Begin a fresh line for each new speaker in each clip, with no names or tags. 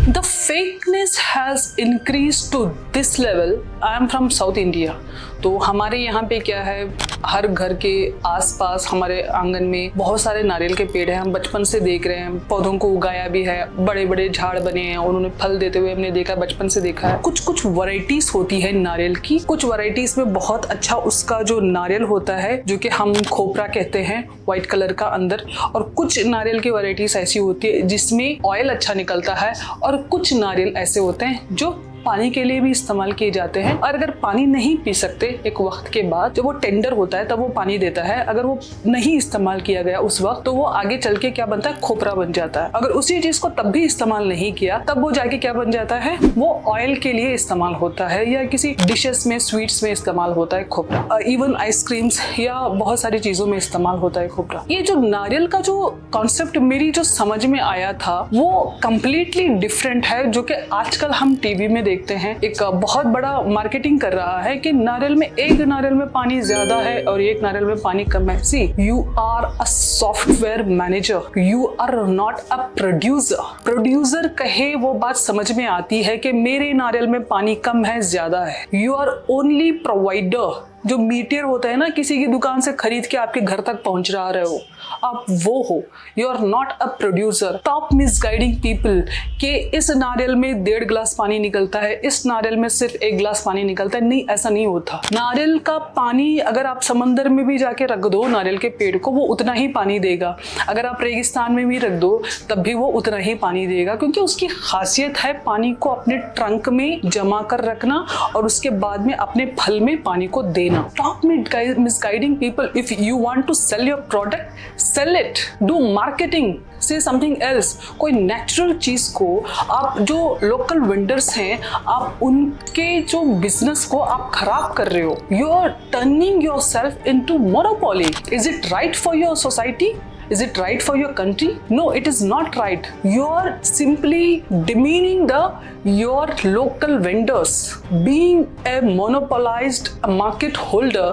The fakeness has increased to this level. I am from South India. तो हमारे यहाँ पे क्या है, हर घर के आसपास हमारे आंगन में बहुत सारे नारियल के पेड़ हैं। हम बचपन से देख रहे हैं, पौधों को उगाया भी है, बड़े बड़े झाड़ बने हैं, उन्होंने फल देते हुए हमने देखा, बचपन से देखा है। कुछ कुछ वैरायटीज होती है नारियल की। कुछ वैरायटीज में बहुत अच्छा उसका जो नारियल होता है, जो कि हम खोपरा कहते हैं, व्हाइट कलर का अंदर। और कुछ नारियल की वैरायटीज ऐसी होती है जिसमें ऑयल अच्छा निकलता है, और कुछ नारियल ऐसे होते हैं जो पानी के लिए भी इस्तेमाल किए जाते हैं। और अगर पानी नहीं पी सकते एक वक्त के बाद, जब वो टेंडर होता है तब वो पानी देता है। अगर वो नहीं इस्तेमाल किया गया उस वक्त, तो वो आगे चल के क्या बनता है, खोपरा बन जाता है। अगर उसी चीज को तब भी इस्तेमाल नहीं किया, तब वो जाके क्या बन जाता है, वो ऑयल के लिए इस्तेमाल होता है, या किसी डिशेस में, स्वीट्स में इस्तेमाल होता है खोपरा। इवन आइसक्रीम्स या बहुत सारी चीजों में इस्तेमाल होता है खोपरा। ये जो नारियल का जो कॉन्सेप्ट मेरी जो समझ में आया था, वो कंप्लीटली डिफरेंट है, जो कि आजकल हम टीवी में देखते हैं। एक बहुत बड़ा मार्केटिंग कर रहा है कि नारियल में, एक नारियल में पानी ज्यादा है और एक नारियल में पानी कम है। See, you are a software manager, you are not a producer. Producer कहे वो बात समझ में आती है कि मेरे नारियल में पानी कम है, ज्यादा है। You are only provider. जो मीटर होता है ना, किसी की दुकान से खरीद के आपके घर तक पहुंच रहे हो, आप वो हो। You are not a producer. Top misguiding people कि इस नारियल में 1.5 गिलास पानी निकलता है, इस नारियल में सिर्फ 1 गिलास पानी निकलता है। नहीं, ऐसा नहीं होता। नारियल का पानी अगर आप समंदर में भी जाके रख दो नारियल के पेड़ को, वो उतना ही पानी देगा। अगर आप रेगिस्तान में भी रख दो तब भी वो उतना ही पानी देगा, क्योंकि उसकी खासियत है पानी को अपने ट्रंक में जमा कर रखना और उसके बाद में अपने फल में पानी को देना। Stop misguiding people. If you want to sell your product, sell it. Do marketing. Say something else. कोई नेचुरल चीज को आप, जो लोकल वेंडर्स हैं, आप उनके जो बिजनेस को आप खराब कर रहे हो। You are turning yourself into monopoly. Is it right for your society? Is it right for your country? No, it is not right. You are simply demeaning your local vendors. Being a monopolized market holder,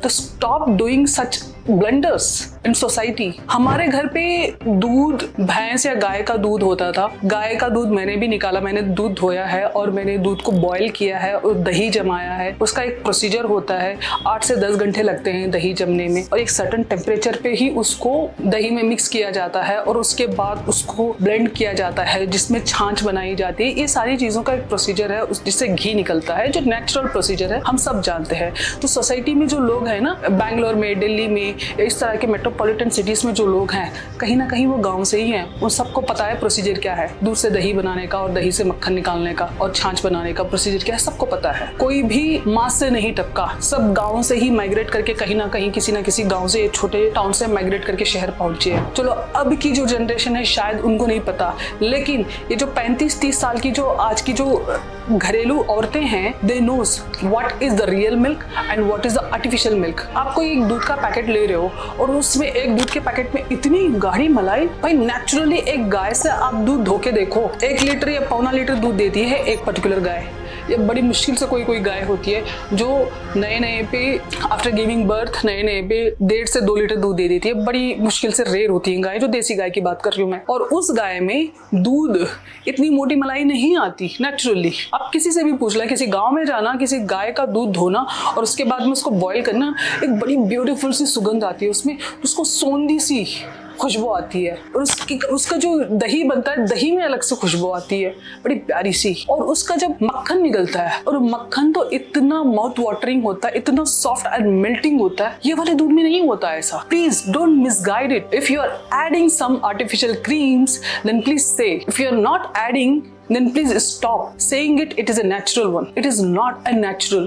to stop doing such blunders in society. हमारे घर पे दूध, भैंस या गाय का दूध होता था। गाय का दूध मैंने भी निकाला, मैंने दूध धोया है और मैंने दूध को बॉयल किया है और दही जमाया है। उसका एक प्रोसीजर होता है, 8 से 10 घंटे लगते हैं दही जमने में, और एक सर्टेन टेम्परेचर पे ही उसको दही में मिक्स किया जाता है और उसके बाद उसको ब्लेंड किया जाता है, जिसमें छाछ बनाई जाती है। ये सारी चीजों का एक प्रोसीजर है, जिससे घी निकलता है, जो नेचुरल प्रोसीजर है, हम सब जानते हैं। तो सोसाइटी में जो लोग हैं ना, बैंगलोर में, दिल्ली में, इस तरह के मेट्रोपॉलिटन सिटीज में जो लोग हैं, कहीं ना कहीं वो गांव से ही हैं। उन सबको पता है प्रोसीजर क्या है, दूध से दही बनाने का और दही से मक्खन निकालने का और छाछ बनाने का प्रोसीजर क्या है, सबको पता है। कोई भी माँ से नहीं टपका, सब गांव से ही माइग्रेट करके कहीं ना कहीं, किसी ना किसी गांव से, छोटे टाउन से माइग्रेट करके शहर पहुंचे हैं। चलो, अब की जो जनरेशन है शायद उनको नहीं पता, लेकिन ये जो 35-30 साल की जो आज की जो घरेलू औरतें हैं, they knows what is the real milk and what is the artificial milk. आप कोई एक दूध का पैकेट ले रहे हो और उसमें एक दूध के पैकेट में इतनी गाढ़ी मलाई, भाई नेचुरली एक गाय से आप दूध धो के देखो, 1 लीटर या 1.25 लीटर दूध देती है एक पर्टिकुलर गाय। ये बड़ी मुश्किल से कोई गाय होती है जो नए पे आफ्टर गिविंग बर्थ नए पे 1.5 से 2 लीटर दूध दे देती है। बड़ी मुश्किल से रेयर होती है गाय, जो देसी गाय की बात कर रही हूँ मैं। और उस गाय में दूध इतनी मोटी मलाई नहीं आती नेचुरली। आप किसी से भी पूछ लें, किसी गांव में जाना, किसी गाय का दूध धोना और उसके बाद में उसको बॉईल करना, एक बड़ी ब्यूटीफुल सी सुगंध आती है उसमें, उसको सोंधी सी खुशबू आती है। और उसका जो दही बनता है, दही में अलग से खुशबू आती है, बड़ी प्यारी सी। और उसका जब मक्खन निकलता है, और मक्खन तो इतना माउथ वाटरिंग होता है, इतना सॉफ्ट एंड मेल्टिंग होता है, ये वाले दूध में नहीं होता ऐसा। Please don't misguide it. If you are adding some artificial creams, then please say. If you are not adding, then please stop saying it is a natural one. It is not a natural.